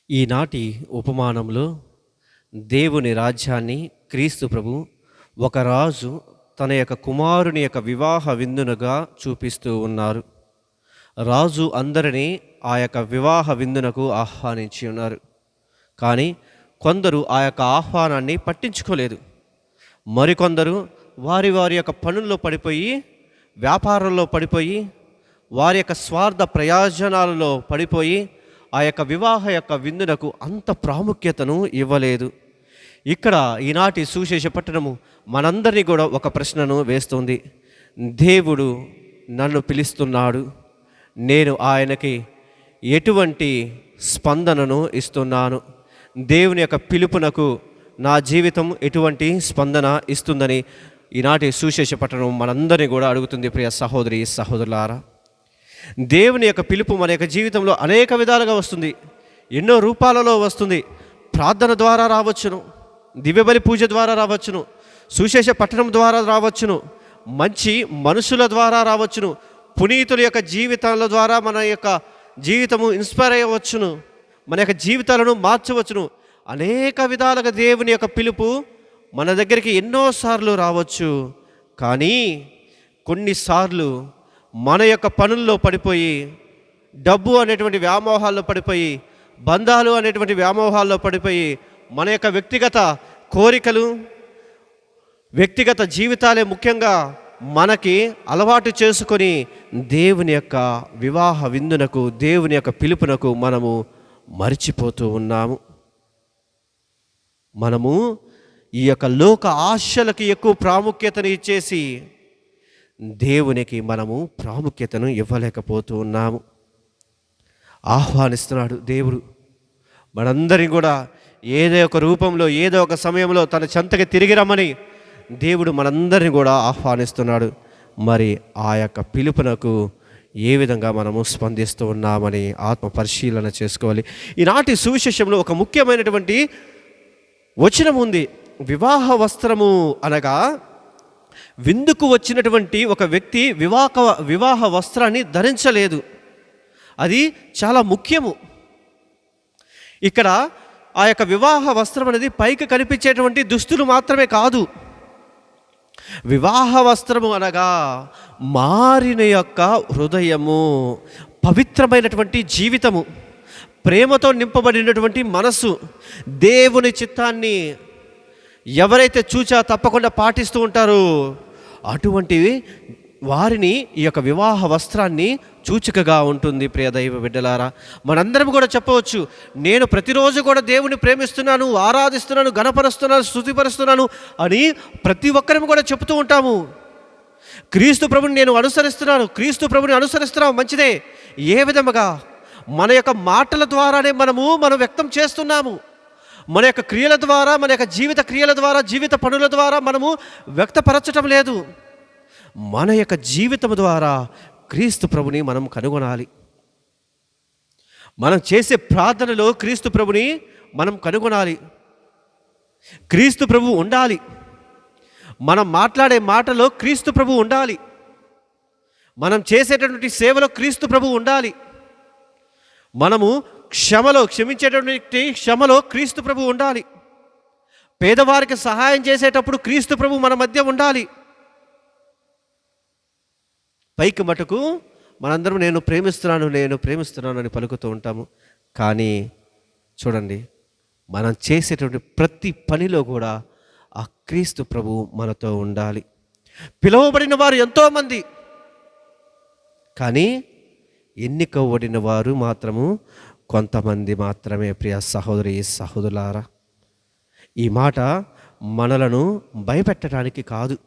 ఈనాటి ఉపమానంలో దేవుని రాజ్యాన్ని క్రీస్తు ప్రభు ఒక రాజు తన యొక్క కుమారుని యొక్క వివాహ విందునుగా చూపిస్తూ ఉన్నారు. రాజు అందరినీ ఆ యొక్క వివాహ విందునకు ఆహ్వానించి ఉన్నారు. కానీ కొందరు ఆ యొక్క ఆహ్వానాన్ని పట్టించుకోలేదు. మరికొందరు వారి వారి యొక్క పనుల్లో పడిపోయి, వ్యాపారంలో పడిపోయి, వారి యొక్క స్వార్థ ప్రయోజనాలలో పడిపోయి ఆ యొక్క వివాహ యొక్క విందునకు అంత ప్రాముఖ్యతను ఇవ్వలేదు. ఇక్కడ ఈనాటి సువిశేష పట్టణము మనందరినీ కూడా ఒక ప్రశ్నను వేస్తుంది. దేవుడు నన్ను పిలుస్తున్నాడు, నేను ఆయనకి ఎటువంటి స్పందనను ఇస్తున్నాను? దేవుని యొక్క పిలుపునకు నా జీవితం ఎటువంటి స్పందన ఇస్తుందని ఈనాటి సువిశేష పట్టణం మనందరినీ కూడా అడుగుతుంది. ప్రియ సహోదరి సహోదరులారా, దేవుని యొక్క పిలుపు మన యొక్క జీవితంలో అనేక విధాలుగా వస్తుంది, ఎన్నో రూపాలలో వస్తుంది. ప్రార్థన ద్వారా రావచ్చును, దివ్యబలి పూజ ద్వారా రావచ్చును, సువిశేష పట్టణం ద్వారా రావచ్చును, మంచి మనుషుల ద్వారా రావచ్చును, పునీతుల యొక్క జీవితాల ద్వారా మన యొక్క జీవితము ఇన్స్పైర్ అయ్యవచ్చును, మన యొక్క జీవితాలను మార్చవచ్చును. అనేక విధాలుగా దేవుని యొక్క పిలుపు మన దగ్గరికి ఎన్నోసార్లు రావచ్చు. కానీ కొన్నిసార్లు మన యొక్క పనుల్లో పడిపోయి, డబ్బు అనేటువంటి వ్యామోహాల్లో పడిపోయి, బంధాలు అనేటువంటి వ్యామోహాల్లో పడిపోయి, మన యొక్క వ్యక్తిగత కోరికలు, వ్యక్తిగత జీవితాలే ముఖ్యంగా మనకి అలవాటు చేసుకొని దేవుని యొక్క వివాహ విందునకు, దేవుని యొక్క పిలుపునకు మనము మరిచిపోతూ ఉన్నాము. మనము ఈ యొక్క లోక ఆశలకి ఎక్కువ ప్రాముఖ్యతను ఇచ్చేసి దేవునికి మనము ప్రాముఖ్యతను ఇవ్వలేకపోతూ ఉన్నాము. ఆహ్వానిస్తున్నాడు దేవుడు మనందరినీ కూడా ఏదో ఒక రూపంలో, ఏదో ఒక సమయంలో తన చెంతకి తిరిగి రమ్మని దేవుడు మనందరినీ కూడా ఆహ్వానిస్తున్నాడు. మరి ఆ యొక్క పిలుపునకు ఏ విధంగా మనము స్పందిస్తూ ఉన్నామని ఆత్మ పరిశీలన చేసుకోవాలి. ఈనాటి సువిశేషంలో ఒక ముఖ్యమైనటువంటి వచనం ఉంది. వివాహ వస్త్రము అనగా విందుకు వచ్చినటువంటి ఒక వ్యక్తి వివాహ వస్త్రాన్ని ధరించలేదు. అది చాలా ముఖ్యము. ఇక్కడ ఆ యొక్క వివాహ వస్త్రం అనేది పైకి కనిపించేటువంటి దుస్తులు మాత్రమే కాదు. వివాహ వస్త్రము అనగా మారిన యొక్క హృదయము, పవిత్రమైనటువంటి జీవితము, ప్రేమతో నింపబడినటువంటి మనసు, దేవుని చిత్తాన్ని ఎవరైతే చూచా తప్పకుండా పాటిస్తూ ఉంటారో అటువంటి వారిని ఈ యొక్క వివాహ వస్త్రాన్ని సూచికగా ఉంటుంది. ప్రియ దైవ బిడ్డలారా, మనందరం కూడా చెప్పవచ్చు, నేను ప్రతిరోజు కూడా దేవుని ప్రేమిస్తున్నాను, ఆరాధిస్తున్నాను, ఘనపరుస్తున్నాను, స్తుతిపరుస్తున్నాను అని ప్రతి ఒక్కరం కూడా చెప్తూ ఉంటాము. క్రీస్తు ప్రభుని నేను అనుసరిస్తున్నాను, క్రీస్తు ప్రభుని అనుసరిస్తున్నాము, మంచిదే. ఏ విధముగా? మన యొక్క మాటల ద్వారానే మనం వ్యక్తం చేస్తున్నాము. మన యొక్క క్రియల ద్వారా, మన యొక్క జీవిత క్రియల ద్వారా, జీవిత పనుల ద్వారా మనము వ్యక్తపరచటం లేదు. మన యొక్క జీవితం ద్వారా క్రీస్తు ప్రభుని మనం కనుగొనాలి. మనం చేసే ప్రార్థనలో క్రీస్తు ప్రభుని మనం కనుగొనాలి. క్రీస్తు ప్రభు ఉండాలి. మనం మాట్లాడే మాటలో క్రీస్తు ప్రభు ఉండాలి. మనం చేసేటటువంటి సేవలో క్రీస్తు ప్రభు ఉండాలి. మనము క్షమించేటటువంటి క్షమలో క్రీస్తు ప్రభు ఉండాలి. పేదవారికి సహాయం చేసేటప్పుడు క్రీస్తు ప్రభు మన మధ్య ఉండాలి. పైకి మటుకు మనందరం నేను ప్రేమిస్తున్నాను అని పలుకుతూ ఉంటాము. కానీ చూడండి, మనం చేసేటువంటి ప్రతి పనిలో కూడా ఆ క్రీస్తు ప్రభు మనతో ఉండాలి. పిలువబడిన వారు ఎంతోమంది, కానీ ఎన్నికబడిన వారు మాత్రము కొంతమంది మాత్రమే. ప్రియ సహోదరి సహోదరులారా, ఈ మాట మనలను భయపెట్టడానికి కాదు,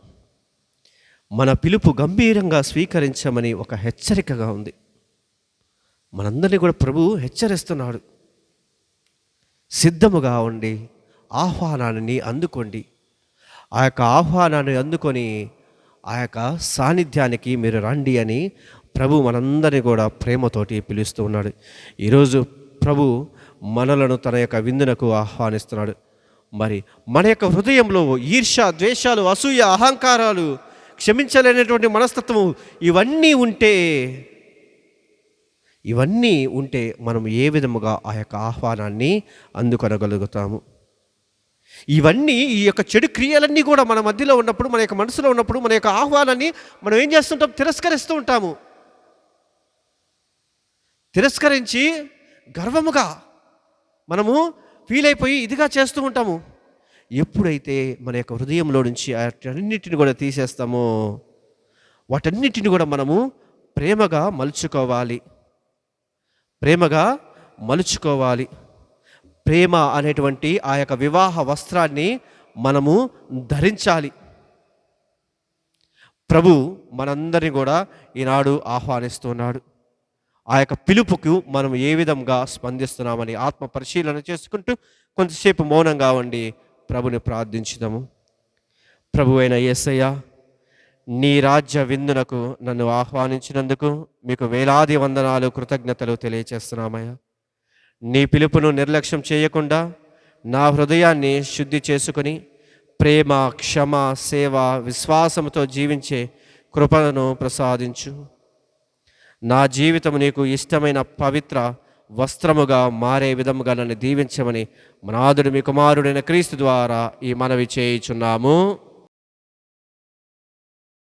మన పిలుపు గంభీరంగా స్వీకరించమని ఒక హెచ్చరికగా ఉంది. మనందరినీ కూడా ప్రభు హెచ్చరిస్తున్నాడు. సిద్ధముగా ఉండి ఆహ్వానాన్ని అందుకోండి. ఆ యొక్క ఆహ్వానాన్ని అందుకొని ఆ యొక్క సాన్నిధ్యానికి మీరు రండి అని ప్రభు మనందరినీ కూడా ప్రేమతోటి పిలుస్తూ ఉన్నాడు. ఈరోజు ప్రభు మనలను తన యొక్క విందునకు ఆహ్వానిస్తున్నాడు. మరి మన యొక్క హృదయంలో ఈర్ష్య, ద్వేషాలు, అసూయ, అహంకారాలు, క్షమించలేనటువంటి మనస్తత్వము ఇవన్నీ ఉంటే ఇవన్నీ ఉంటే మనం ఏ విధముగా ఆ యొక్క ఆహ్వానాన్ని అందుకొనగలుగుతాము? ఇవన్నీ, ఈ యొక్క చెడు క్రియలన్నీ కూడా మన మధ్యలో ఉన్నప్పుడు, మన యొక్క మనసులో ఉన్నప్పుడు, మన యొక్క ఆహ్వానాన్ని మనం ఏం చేస్తుంటాం? తిరస్కరిస్తూ ఉంటాము. తిరస్కరించి గర్వముగా మనము ఫీల్ అయిపోయి ఇదిగా చేస్తూ ఉంటాము. ఎప్పుడైతే మన యొక్క హృదయంలో నుంచి వాటన్నిటిని కూడా తీసేస్తామో, వాటన్నిటిని కూడా మనము ప్రేమగా మలుచుకోవాలి. ప్రేమగా మలుచుకోవాలి. ప్రేమ అనేటువంటి ఆ యొక్క వివాహ వస్త్రాన్ని మనము ధరించాలి. ప్రభు మనందరినీ కూడా ఈనాడు ఆహ్వానిస్తున్నాడు. ఆ యొక్క పిలుపుకు మనం ఏ విధంగా స్పందిస్తున్నామని ఆత్మ పరిశీలన చేసుకుంటూ కొంతసేపు మౌనంగా ఉండి ప్రభుని ప్రార్థించుదాము. ప్రభు అయిన యేసయ్య, నీ రాజ్య విందునకు నన్ను ఆహ్వానించినందుకు మీకు వేలాది వందనాలు, కృతజ్ఞతలు తెలియచేస్తున్నామయ్యా. నీ పిలుపును నిర్లక్ష్యం చేయకుండా నా హృదయాన్ని శుద్ధి చేసుకుని ప్రేమ, క్షమ, సేవ, విశ్వాసంతో జీవించే కృపను ప్రసాదించు. నా జీవితం నీకు ఇష్టమైన పవిత్ర వస్త్రముగా మారే విధముగా నన్ను దీవించమని మనాదుడు మీ కుమారుడైన క్రీస్తు ద్వారా ఈ మనవి చేయుచున్నాము.